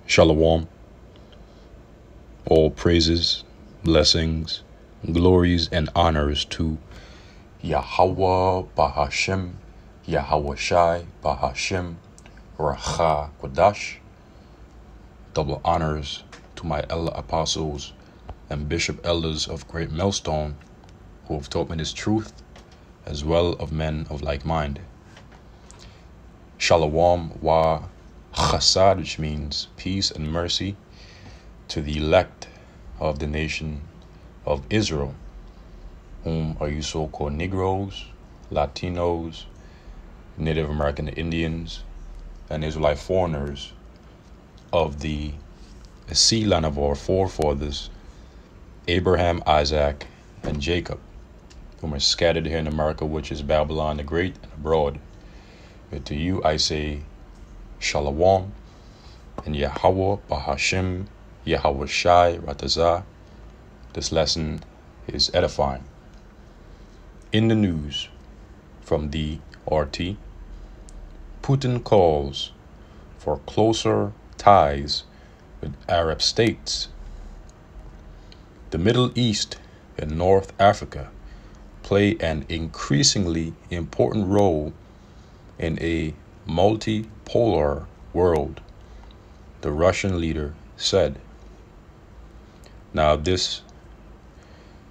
Shalom. All praises, blessings, glories, and honors to Yahweh Bahashem, Yahweh Shai Bahashem, Racha Kodash. Double honors to my elder apostles and bishop elders of Great Millstone who have taught me this truth, as well of men of like mind. Shalom wa chasad, which means peace and mercy, to the elect of the nation of Israel, whom are you so-called Negroes, Latinos, Native American Indians, and Israelite foreigners of the sea line of our forefathers, Abraham, Isaac, and Jacob, whom are scattered here in America, which is Babylon the Great, and abroad. But to you I say, Shalom, and Yahweh Bahashem, Yahweh Shai Ratazah. This lesson is edifying. In the news from the RT, Putin calls for closer ties with Arab states. The Middle East and North Africa play an increasingly important role in a multipolar world, the Russian leader said. Now, this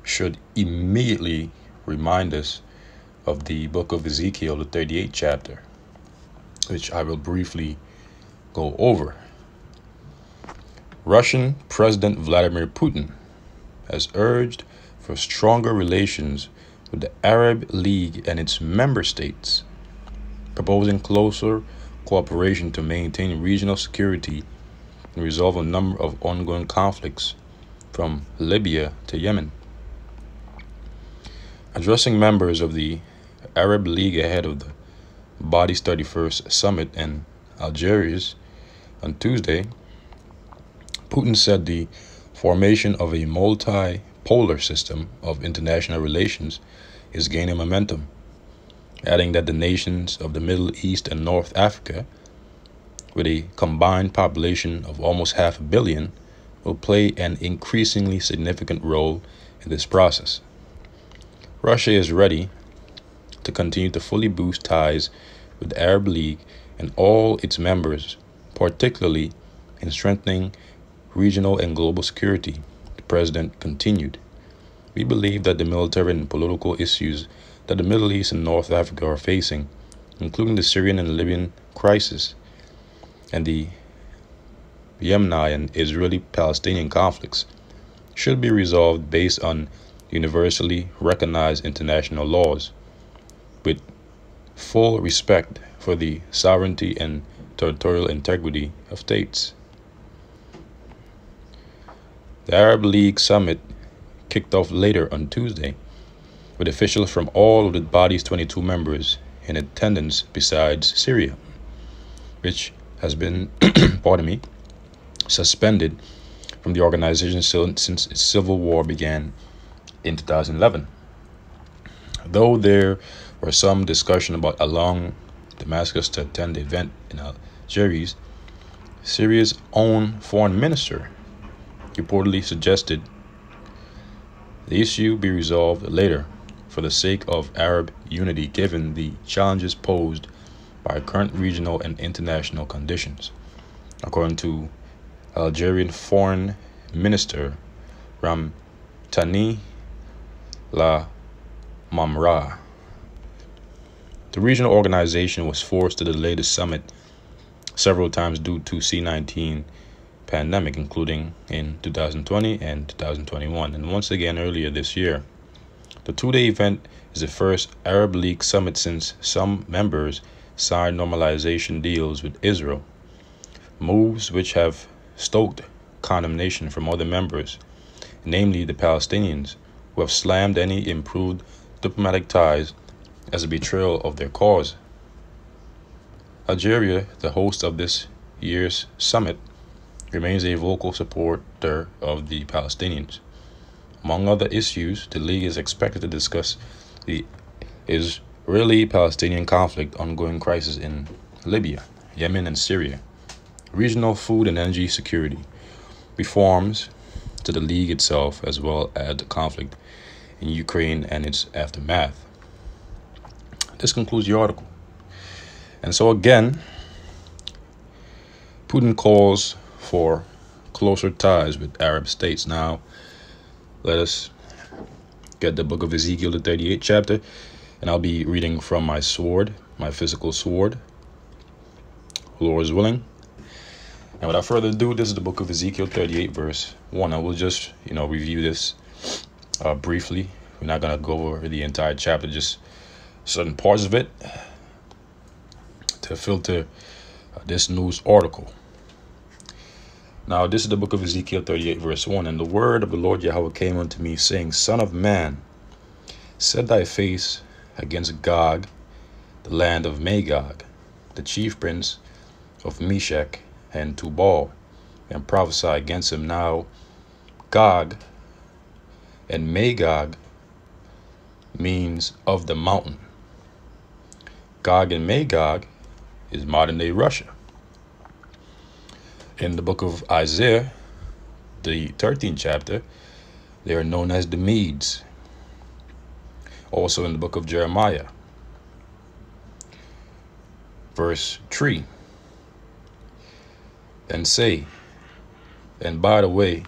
should immediately remind us of the book of Ezekiel, the 38th chapter, which I will briefly go over. Russian President Vladimir Putin has urged for stronger relations with the Arab League and its member states, proposing closer cooperation to maintain regional security and resolve a number of ongoing conflicts from Libya to Yemen. Addressing members of the Arab League ahead of the Body's 31st summit in Algiers on Tuesday, Putin said the formation of a multipolar system of international relations is gaining momentum, adding that the nations of the Middle East and North Africa, with a combined population of almost 500 million, will play an increasingly significant role in this process. Russia is ready to continue to fully boost ties with the Arab League and all its members, particularly in strengthening regional and global security, the president continued. We believe that the military and political issues that the Middle East and North Africa are facing, including the Syrian and Libyan crisis and the Yemeni and Israeli-Palestinian conflicts, should be resolved based on universally recognized international laws, with full respect for the sovereignty and territorial integrity of states. The Arab League summit kicked off later on Tuesday, with officials from all of the body's 22 members in attendance besides Syria, which has been, suspended from the organization since its civil war began in 2011. Though there were some discussion about allowing Damascus to attend the event in Algiers, Syria's own foreign minister reportedly suggested the issue be resolved later for the sake of Arab unity, given the challenges posed by current regional and international conditions, according to Algerian Foreign Minister Ramtani La Mamra. The regional organization was forced to delay the summit several times due to C-19 pandemic, including in 2020 and 2021, and once again earlier this year. The two-day event is the first Arab League summit since some members signed normalization deals with Israel, moves which have stoked condemnation from other members, namely the Palestinians, who have slammed any improved diplomatic ties as a betrayal of their cause. Algeria, the host of this year's summit, remains a vocal supporter of the Palestinians. Among other issues, the League is expected to discuss the Israeli-Palestinian conflict, ongoing crisis in Libya, Yemen, and Syria, regional food and energy security, reforms to the League itself, as well as the conflict in Ukraine and its aftermath. This concludes the article. And so again, Putin calls for closer ties with Arab states. Now, let us get the book of Ezekiel, the 38th chapter, and I'll be reading from my sword, my physical sword, Lord is willing. And without further ado, this is the book of Ezekiel 38, verse 1. I will just, review this briefly. We're not going to go over the entire chapter, just certain parts of it to filter this news article. Now, this is the book of Ezekiel 38, verse 1. And the word of the Lord Yahweh came unto me, saying, Son of man, set thy face against Gog, the land of Magog, the chief prince of Meshech and Tubal, and prophesy against him. Now, Gog and Magog means of the mountain. Gog and Magog is modern day Russia. In the book of Isaiah, the 13th chapter, they are known as the Medes. Also in the book of Jeremiah, verse 3. And say, and by the way,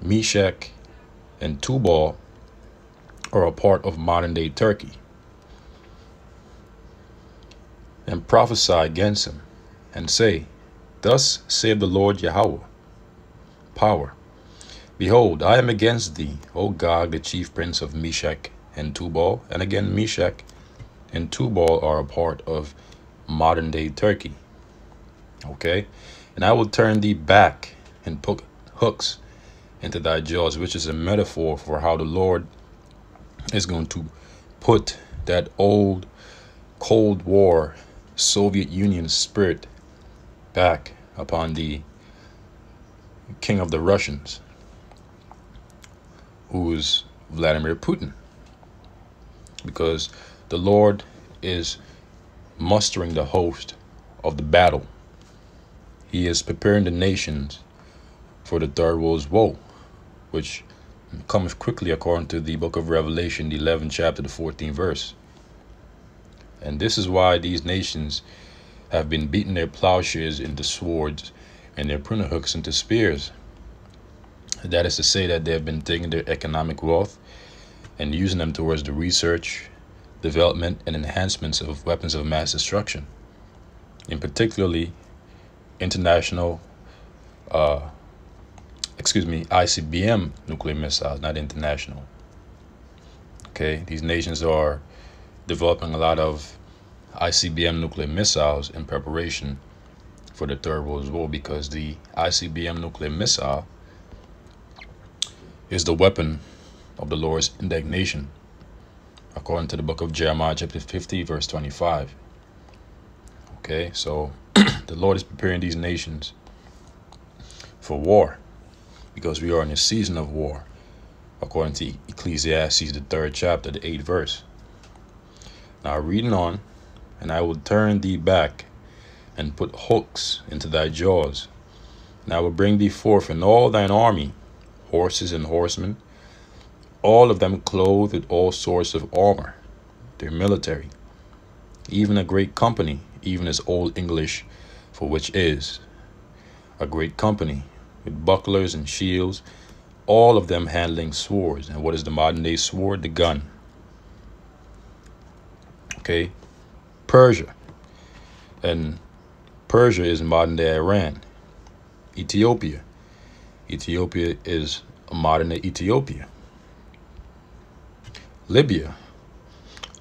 Meshech and Tubal are a part of modern day Turkey. And prophesy against him, and say, Thus saith the Lord Yahweh, power. Behold, I am against thee, O Gog, the chief prince of Meshech and Tubal. And again, Meshech and Tubal are a part of modern day Turkey. Okay? And I will turn thee back and put hooks into thy jaws, which is a metaphor for how the Lord is going to put that old Cold War Soviet Union spirit back upon the king of the Russians, who is Vladimir Putin, because the Lord is mustering the host of the battle. He is preparing the nations for the third world's woe, which cometh quickly according to the book of Revelation, the 11th chapter, the 14th verse. And this is why these nations have been beating their plowshares into swords and their pruning hooks into spears. That is to say that they have been taking their economic wealth and using them towards the research, development, and enhancements of weapons of mass destruction, in particularly international, ICBM nuclear missiles, not international. Okay, these nations are developing a lot of ICBM nuclear missiles in preparation for the Third World War, because the ICBM nuclear missile is the weapon of the Lord's indignation, according to the book of Jeremiah chapter 50 verse 25. Okay, so the Lord is preparing these nations for war, because we are in a season of war, according to Ecclesiastes the 3rd chapter, the 8th verse. Now reading on, and I will turn thee back and put hooks into thy jaws, and I will bring thee forth in all thine army, horses and horsemen, all of them clothed with all sorts of armor, their military, even a great company, even as Old English for which is a great company, with bucklers and shields, all of them handling swords. And what is the modern day sword? The gun. Okay, Persia. And Persia is modern day Iran. Ethiopia. Ethiopia is a modern day Ethiopia. Libya.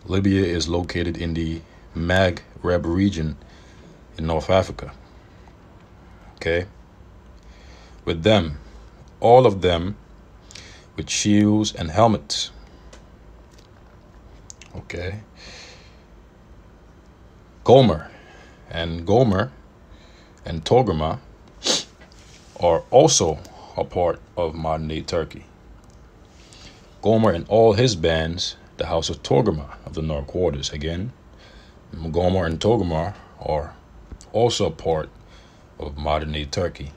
Libya is located in the Maghreb region in North Africa. Okay, with them, all of them with shields and helmets. Okay, Gomer and Togarmah are also a part of modern day Turkey. Gomer and all his bands, the house of Togarmah of the North Quarters. Again, Gomer and Togarmah are also a part of modern-day Turkey,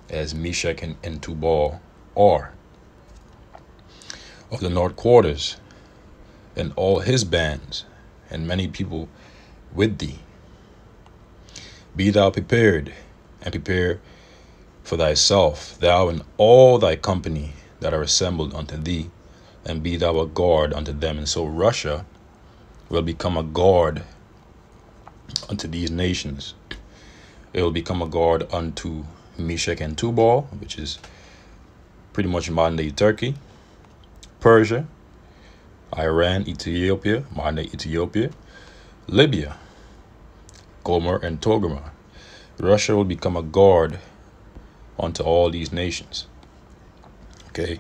as Meshach and Tubal are, of the north quarters, and all his bands, and many people with thee. Be thou prepared, and prepare for thyself, thou and all thy company that are assembled unto thee, and be thou a guard unto them. And so Russia will become a guard unto these nations. It will become a guard unto Meshach and Tubal, which is pretty much modern-day Turkey, Persia, Iran, Ethiopia, modern-day Ethiopia, Libya, Gomer and Togarmah. Russia will become a guard unto all these nations. Okay?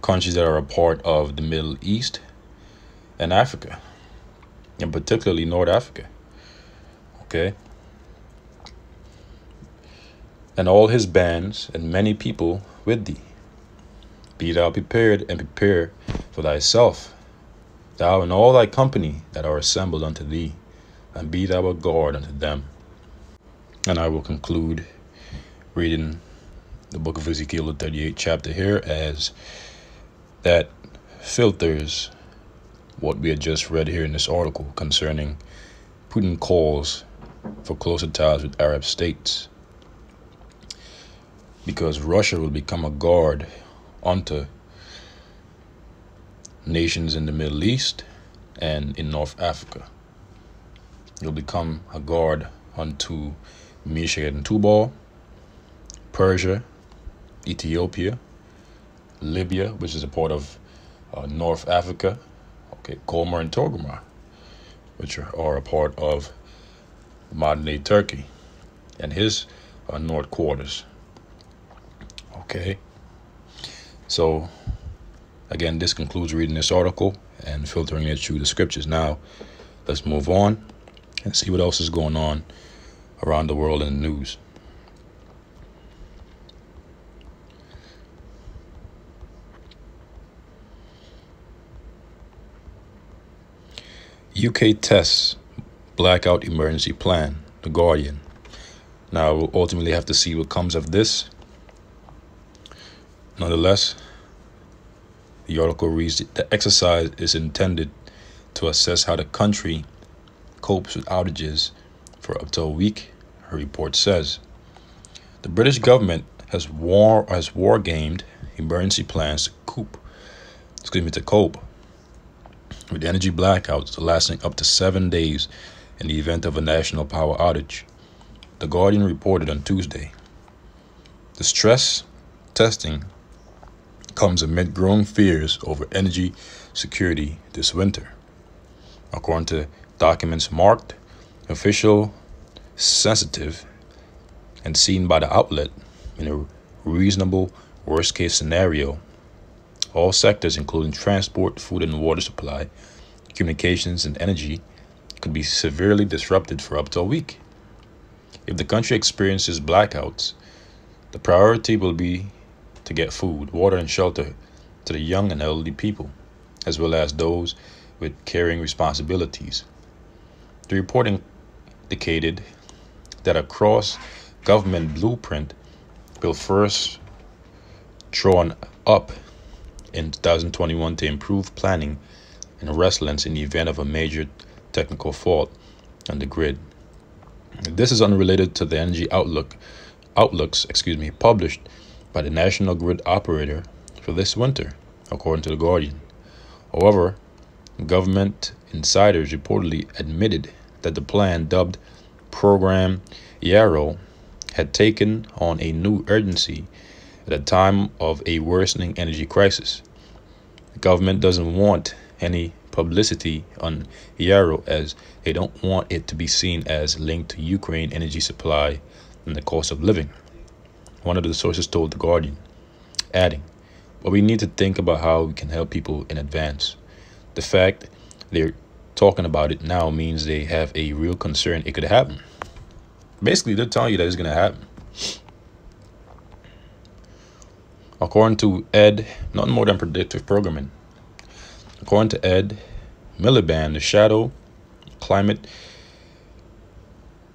Countries that are a part of the Middle East and Africa, and particularly North Africa. Okay? And all his bands and many people with thee. Be thou prepared, and prepare for thyself, thou and all thy company that are assembled unto thee, and be thou a guard unto them. And I will conclude reading the book of Ezekiel, the 38th chapter here, as that filters what we had just read here in this article concerning Putin calls for closer ties with Arab states, because Russia will become a guard unto nations in the Middle East and in North Africa. You'll become a guard unto Meshach and Tubal, Persia, Ethiopia, Libya, which is a part of North Africa, okay, Gomer and Togarmah, which are a part of modern-day Turkey and his north quarters. Okay, so again, this concludes reading this article and filtering it through the scriptures. Now, let's move on and see what else is going on around the world in the news. UK tests blackout emergency plan, The Guardian. Now, we'll ultimately have to see what comes of this. Nonetheless, the article reads, the exercise is intended to assess how the country copes with outages for up to a week, her report says. The British government has war gamed emergency plans to cope with energy blackouts lasting up to 7 days in the event of a national power outage, The Guardian reported on Tuesday. The stress testing comes amid growing fears over energy security this winter. According to documents marked official, sensitive, and seen by the outlet in a reasonable worst-case scenario, all sectors, including transport, food and water supply, communications, and energy, could be severely disrupted for up to a week. If the country experiences blackouts, the priority will be to get food, water, and shelter to the young and elderly people, as well as those with caring responsibilities. The report indicated that a cross-government blueprint will first drawn up in 2021 to improve planning and resilience in the event of a major technical fault on the grid. This is unrelated to the energy outlooks published by the national grid operator for this winter, according to The Guardian. However, government insiders reportedly admitted that the plan, dubbed Program Yarrow, had taken on a new urgency at a time of a worsening energy crisis. The government doesn't want any publicity on Yarrow, as they don't want it to be seen as linked to Ukraine energy supply and the cost of living, one of the sources told The Guardian, adding, but we need to think about how we can help people in advance. The fact they're talking about it now means they have a real concern it could happen. Basically, they're telling you that it's going to happen. According to Ed, nothing more than predictive programming. According to Ed Miliband, the shadow climate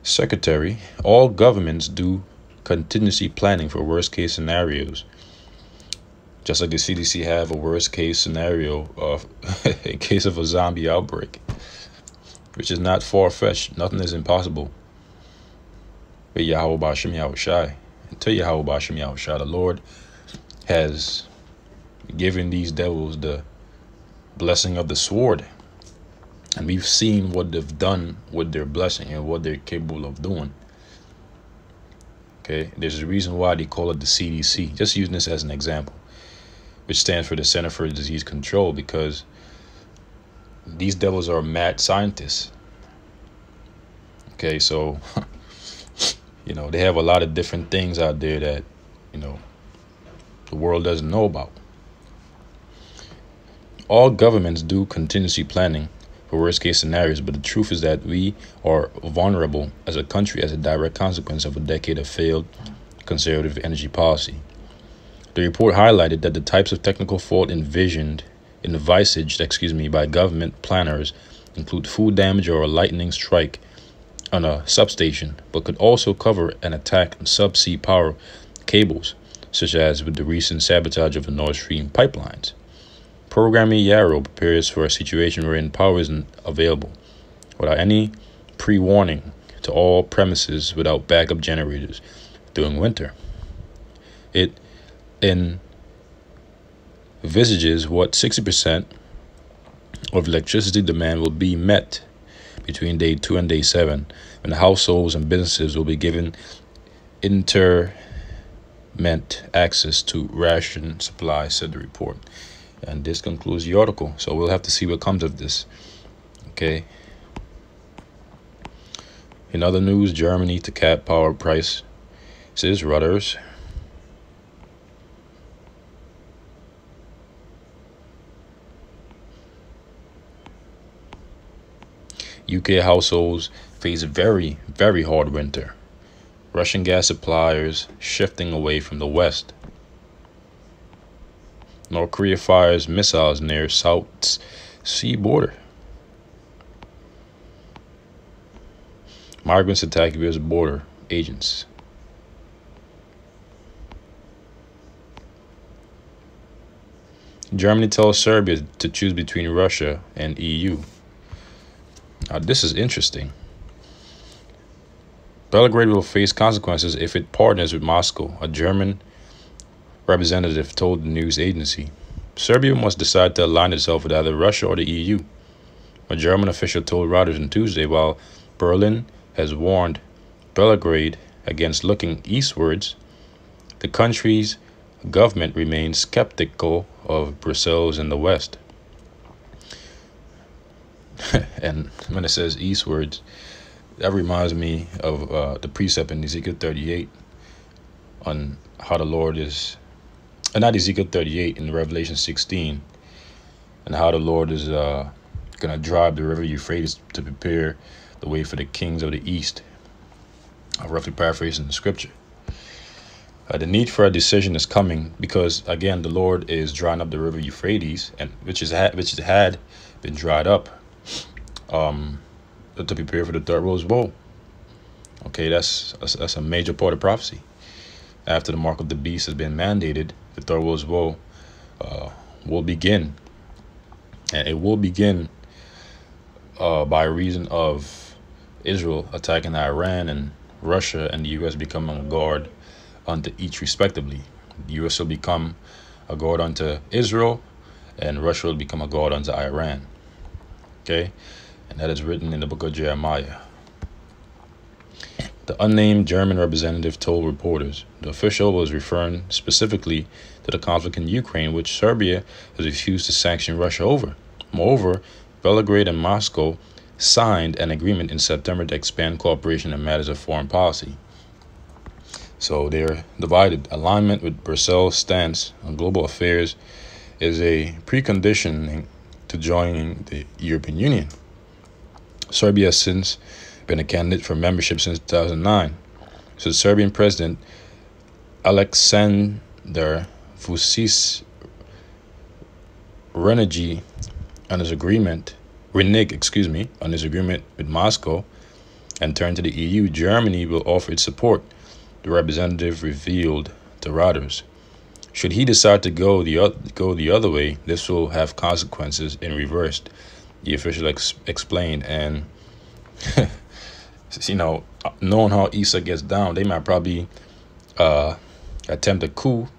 Secretary, all governments do contingency planning for worst case scenarios. Just like the CDC have a worst case scenario of in case of a zombie outbreak, which is not far-fetched. Nothing is impossible. But Yahweh Bashim Yahushai. Tell Yahweh Bashim Yahushai, the Lord has given these devils the blessing of the sword. And we've seen what they've done with their blessing and what they're capable of doing. Okay, there's a reason why they call it the CDC. Just using this as an example, which stands for the Center for Disease Control, because these devils are mad scientists. Okay, so they have a lot of different things out there that the world doesn't know about. All governments do contingency planning for worst case scenarios, but the truth is that we are vulnerable as a country as a direct consequence of a decade of failed conservative energy policy. The report highlighted that the types of technical fault envisaged by government planners include food damage or a lightning strike on a substation, but could also cover an attack on subsea power cables, such as with the recent sabotage of the Nord Stream pipelines. Programming Yarrow prepares for a situation wherein power isn't available without any pre-warning to all premises without backup generators during winter. It envisages what 60% of electricity demand will be met between day 2 and day 7, when the households and businesses will be given intermittent access to ration supply, said the report. And this concludes the article. So we'll have to see what comes of this. Okay. In other news, Germany to cap power prices, Reuters. UK households face a very, very hard winter. Russian gas suppliers shifting away from the West. North Korea fires missiles near South Sea border. Migrants attack U.S. border agents. Germany tells Serbia to choose between Russia and EU. Now, this is interesting. Belgrade will face consequences if it partners with Moscow, a German representative told the news agency. Serbia must decide to align itself with either Russia or the EU, a German official told Reuters on Tuesday, while Berlin has warned Belgrade against looking eastwards. The country's government remains skeptical of Brussels in the West. And when it says eastwards, that reminds me of the precept in Ezekiel 38 on how the Lord is, not Ezekiel 38, in Revelation 16, and how the Lord is going to drive the river Euphrates to prepare the way for the kings of the east. I'm roughly paraphrasing the scripture. The need for a decision is coming because, again, the Lord is drying up the river Euphrates, and which had been dried up to prepare for the third world's woe. Okay, that's a major part of prophecy. After the mark of the beast has been mandated, the third world's woe will begin, and it will begin by reason of Israel attacking Iran and Russia and the U.S. becoming a guard unto each respectively. The U.S. will become a guard unto Israel, and Russia will become a guard unto Iran. Okay, and that is written in the book of Jeremiah. The unnamed German representative told reporters the official was referring specifically to the conflict in Ukraine, which Serbia has refused to sanction Russia over. Moreover, Belgrade and Moscow signed an agreement in September to expand cooperation in matters of foreign policy. So they're divided. Alignment with Brussels' stance on global affairs is a precondition to joining the European Union. Serbia has since been a candidate for membership since 2009. So the Serbian president Aleksandar Vučić reneged on his agreement with Moscow and turn to the EU, Germany will offer its support, the representative revealed to Reuters. Should he decide to go the other way, this will have consequences in reverse, the official explained. And knowing how Isa gets down, they might probably attempt a coup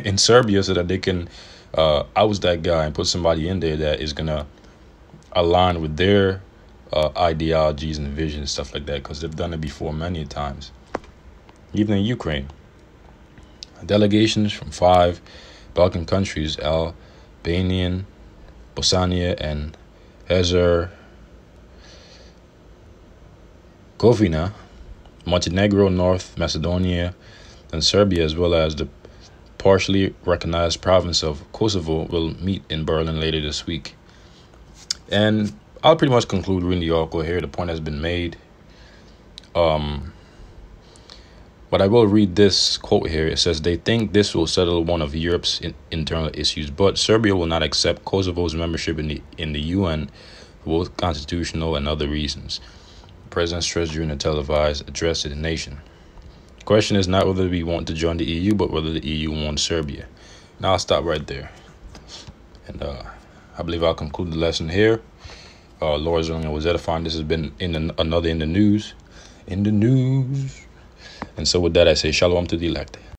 in Serbia so that they can oust that guy and put somebody in there that is gonna align with their ideologies and visions and stuff like that, because they've done it before many times. Even in Ukraine, delegations from 5 Balkan countries, Albania, Bosnia, and Herzegovina, Montenegro, North Macedonia, and Serbia, as well as the partially recognized province of Kosovo, will meet in Berlin later this week. And I'll pretty much conclude reading the article here. The point has been made. But I will read this quote here. It says, they think this will settle one of Europe's internal issues, but Serbia will not accept Kosovo's membership in the UN for both constitutional and other reasons, the president stressed during a televised address to the nation. The question is not whether we want to join the EU, but whether the EU wants Serbia. Now I'll stop right there. And I believe I'll conclude the lesson here. Lord willing, was edifying. This has been another in the news. And so with that, I say shalom to the elect.